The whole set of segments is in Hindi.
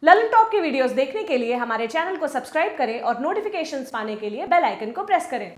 ललन टॉप की वीडियोस देखने के लिए हमारे चैनल को सब्सक्राइब करें और नोटिफिकेशंस पाने के लिए बेल आइकन को प्रेस करें।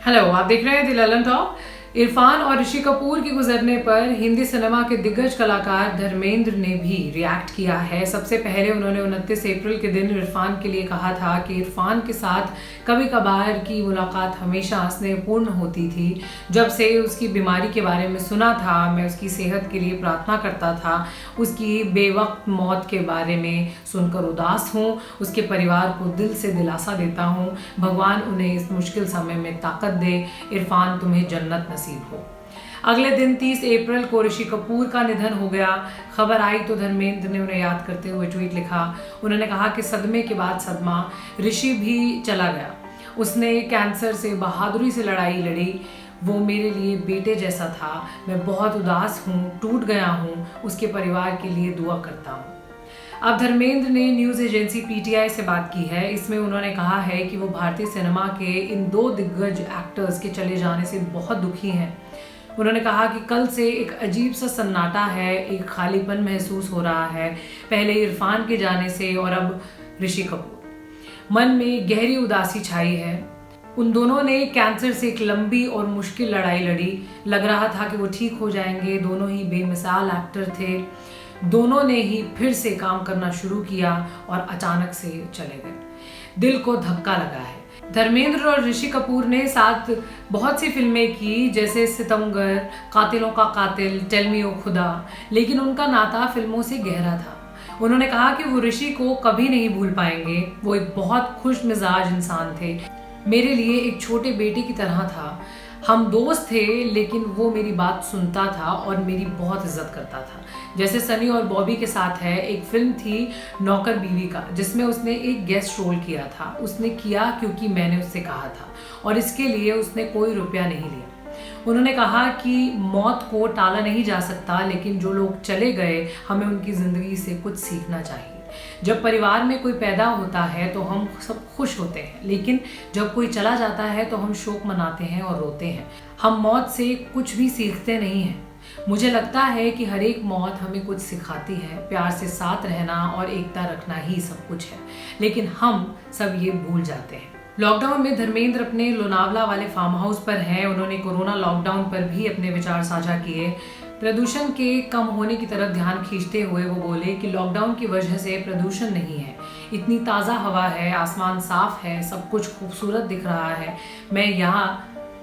हेलो, आप देख रहे हैं दी ललन टॉप। इरफान और ऋषि कपूर के गुजरने पर हिंदी सिनेमा के दिग्गज कलाकार धर्मेंद्र ने भी रिएक्ट किया है। सबसे पहले उन्होंने 29 अप्रैल के दिन इरफान के लिए कहा था कि इरफान के साथ कभी कभार की मुलाकात हमेशा स्नेहपूर्ण होती थी। जब से उसकी बीमारी के बारे में सुना था, मैं उसकी सेहत के लिए प्रार्थना करता था। उसकी बेवक्त मौत के बारे में सुनकर उदास हूँ। उसके परिवार को दिल से दिलासा देता हूँ। भगवान उन्हें इस मुश्किल समय में ताकत दे। इरफान, तुम्हें जन्नत नसीब हो। अगले दिन 30 अप्रैल को ऋषि कपूर का निधन हो गया। खबर आई तो धर्मेंद्र ने उन्हें याद करते हुए ट्वीट लिखा। उन्होंने कहा कि सदमे के बाद सदमा, ऋषि भी चला गया। उसने कैंसर से बहादुरी से लड़ाई लड़ी। वो मेरे लिए बेटे जैसा था। मैं बहुत उदास हूँ, टूट गया हूँ। उसके परिवार के लिए दुआ करता हूँ। अब धर्मेंद्र ने न्यूज़ एजेंसी पीटीआई से बात की है। इसमें उन्होंने कहा है कि वो भारतीय सिनेमा के इन दो दिग्गज एक्टर्स के चले जाने से बहुत दुखी हैं। उन्होंने कहा कि कल से एक अजीब सा सन्नाटा है, एक खालीपन महसूस हो रहा है। पहले इरफान के जाने से और अब ऋषि कपूर। मन में गहरी उदासी छाई है। उन दोनों ने कैंसर से एक लंबी और मुश्किल लड़ाई लड़ी। लग रहा था कि वो ठीक हो जाएंगे। दोनों ही बेमिसाल एक्टर थे। दोनों ने ही फिर से काम करना शुरू किया और अचानक से चले गए। दिल को धक्का लगा है। धर्मेंद्र और ऋषि कपूर ने साथ बहुत सी फिल्में की, जैसे सितमगर, कातिलों का कातिल, टेल मी ओ खुदा, लेकिन उनका नाता फिल्मों से गहरा था। उन्होंने कहा कि वो ऋषि को कभी नहीं भूल पाएंगे। वो एक बहुत खुश मिजाज इंसान थे। मेरे लिए एक छोटे बेटे की तरह था। हम दोस्त थे, लेकिन वो मेरी बात सुनता था और मेरी बहुत इज्जत करता था। जैसे सनी और बॉबी के साथ है। एक फिल्म थी नौकर बीवी का, जिसमें उसने एक गेस्ट रोल किया था। उसने किया क्योंकि मैंने उससे कहा था और इसके लिए उसने कोई रुपया नहीं लिया। उन्होंने कहा कि मौत को टाला नहीं जा सकता, लेकिन जो लोग चले गए, हमें उनकी ज़िंदगी से कुछ सीखना चाहिए। जब परिवार में कोई पैदा होता है तो हम सब खुश होते हैं, लेकिन जब कोई चला जाता है तो हम शोक मनाते हैं और रोते हैं। हम मौत से कुछ भी सीखते नहीं हैं। मुझे लगता है कि हर एक मौत हमें कुछ सिखाती है। प्यार से साथ रहना और एकता रखना ही सब कुछ है, लेकिन हम सब ये भूल जाते हैं। लॉकडाउन में धर्मेंद्र अपने लोनावला वाले फार्म हाउस पर हैं। उन्होंने कोरोना लॉकडाउन पर भी अपने विचार साझा किए। प्रदूषण के कम होने की तरफ ध्यान खींचते हुए वो बोले कि लॉकडाउन की वजह से प्रदूषण नहीं है, इतनी ताज़ा हवा है, आसमान साफ है, सब कुछ खूबसूरत दिख रहा है।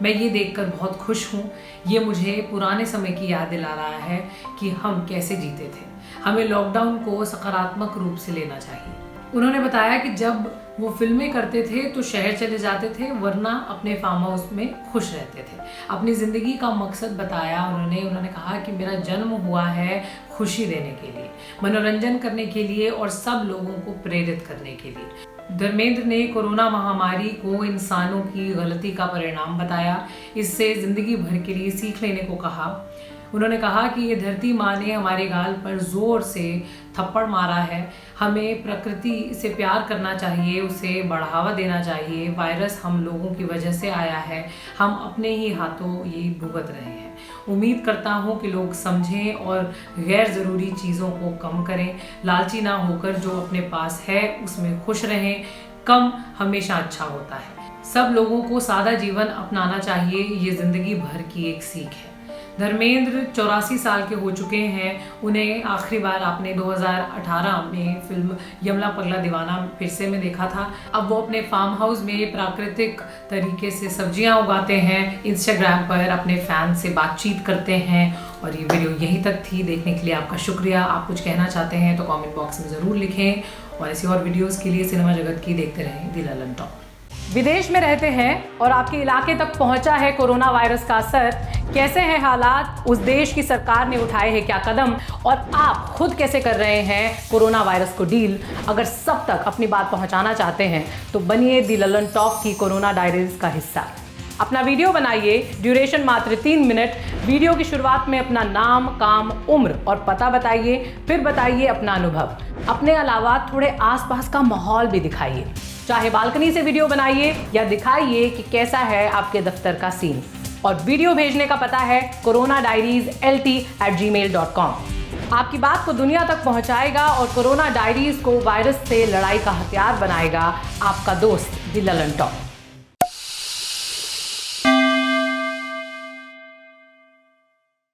मैं ये देखकर बहुत खुश हूँ। ये मुझे पुराने समय की याद दिला रहा है कि हम कैसे जीते थे। हमें लॉकडाउन को सकारात्मक रूप से लेना चाहिए। उन्होंने बताया कि जब वो फिल्में करते थे तो शहर चले जाते थे, वरना अपने फार्म हाउस में खुश रहते थे। अपनी ज़िंदगी का मकसद बताया उन्होंने कहा कि मेरा जन्म हुआ है खुशी देने के लिए, मनोरंजन करने के लिए और सब लोगों को प्रेरित करने के लिए। धर्मेंद्र ने कोरोना महामारी को इंसानों की गलती का परिणाम बताया। इससे ज़िंदगी भर के लिए सीख लेने को कहा। उन्होंने कहा कि ये धरती माँ ने हमारे गाल पर जोर से थप्पड़ मारा है। हमें प्रकृति से प्यार करना चाहिए, उसे बढ़ावा देना चाहिए। वायरस हम लोगों की वजह से आया है, हम अपने ही हाथों ये भुगत रहे हैं। उम्मीद करता हूँ कि लोग समझें और गैर ज़रूरी चीज़ों को कम करें। लालची ना होकर जो अपने पास है उसमें खुश रहें। कम हमेशा अच्छा होता है। सब लोगों को सादा जीवन अपनाना चाहिए। ये ज़िंदगी भर की एक सीख है। धर्मेंद्र 84 साल के हो चुके हैं। उन्हें आखिरी बार आपने 2018 में फिल्म यमला पगला दीवाना फिर से में देखा था। अब वो अपने फार्म हाउस में प्राकृतिक तरीके से सब्जियां उगाते हैं, इंस्टाग्राम पर अपने फैन से बातचीत करते हैं। और ये वीडियो यहीं तक थी। देखने के लिए आपका शुक्रिया। आप कुछ कहना चाहते हैं तो कॉमेंट बॉक्स में ज़रूर लिखें और ऐसी और वीडियोज़ के लिए सिनेमा जगत की देखते रहें दी ललन टॉप। विदेश में रहते हैं और आपके इलाके तक पहुंचा है कोरोना वायरस का असर। कैसे हैं हालात, उस देश की सरकार ने उठाए हैं क्या कदम और आप खुद कैसे कर रहे हैं कोरोना वायरस को डील। अगर सब तक अपनी बात पहुंचाना चाहते हैं तो बनिए दी ललन टॉप की कोरोना डायरीज का हिस्सा। अपना वीडियो बनाइए, ड्यूरेशन मात्र 3 मिनट। वीडियो की शुरुआत में अपना नाम, काम, उम्र और पता बताइए, फिर बताइए अपना अनुभव। अपने अलावा थोड़े आसपास का माहौल भी दिखाइए। चाहे बालकनी से वीडियो बनाइए या दिखाइए कि कैसा है आपके दफ्तर का सीन। और वीडियो भेजने का पता है coronadiarieslt@gmail.com। आपकी बात को दुनिया तक पहुंचाएगा और कोरोना डायरीज को वायरस से लड़ाई का हथियार बनाएगा आपका दोस्त द ललन टॉप।